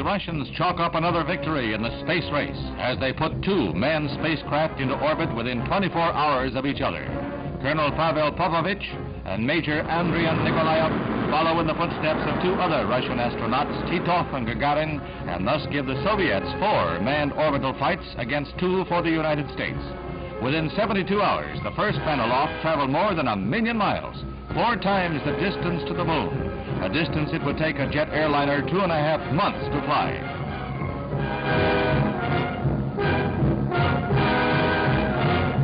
Russians chalk up another victory in the space race as they put two manned spacecraft into orbit within 24 hours of each other. Colonel Pavel Popovich and Major Andriy Nikolaev follow in the footsteps of two other Russian astronauts, Titov and Gagarin, and thus give the Soviets 4 manned orbital flights against 2 for the United States. Within 72 hours, the first man aloft traveled more than 1 million miles, 4 times the distance to the moon, a distance it would take a jet airliner 2.5 months to fly.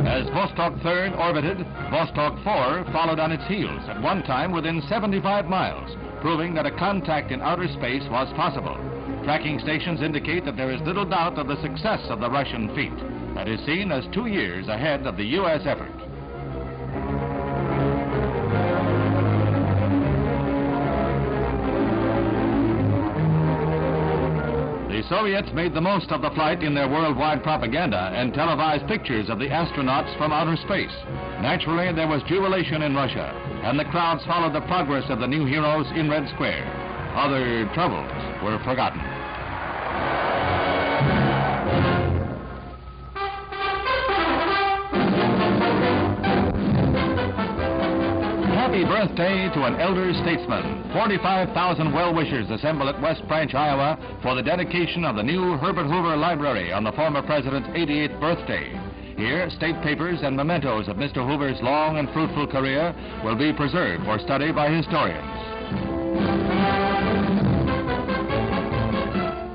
As Vostok 3 orbited, Vostok 4 followed on its heels, at one time within 75 miles, proving that a contact in outer space was possible. Tracking stations indicate that there is little doubt of the success of the Russian feat, that is seen as 2 years ahead of the U.S. effort. The Soviets made the most of the flight in their worldwide propaganda and televised pictures of the astronauts from outer space. Naturally, there was jubilation in Russia, and the crowds followed the progress of the new heroes in Red Square. Other troubles were forgotten. Happy birthday to an elder statesman. 45,000 well-wishers assemble at West Branch, Iowa for the dedication of the new Herbert Hoover Library on the former president's 88th birthday. Here, state papers and mementos of Mr. Hoover's long and fruitful career will be preserved for study by historians.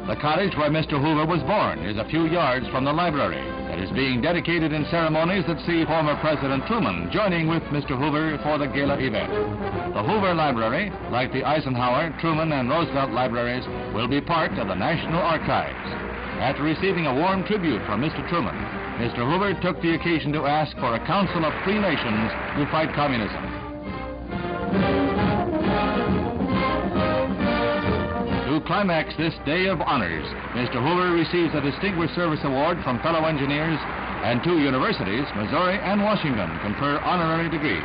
The cottage where Mr. Hoover was born is a few yards from the library. It is being dedicated in ceremonies that see former President Truman joining with Mr. Hoover for the gala event. The Hoover Library, like the Eisenhower, Truman, and Roosevelt libraries, will be part of the National Archives. After receiving a warm tribute from Mr. Truman, Mr. Hoover took the occasion to ask for a council of free nations to fight communism. To climax this day of honors, Mr. Hoover receives a Distinguished Service Award from fellow engineers, and 2 universities, Missouri and Washington, confer honorary degrees.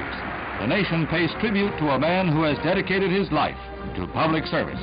The nation pays tribute to a man who has dedicated his life to public service.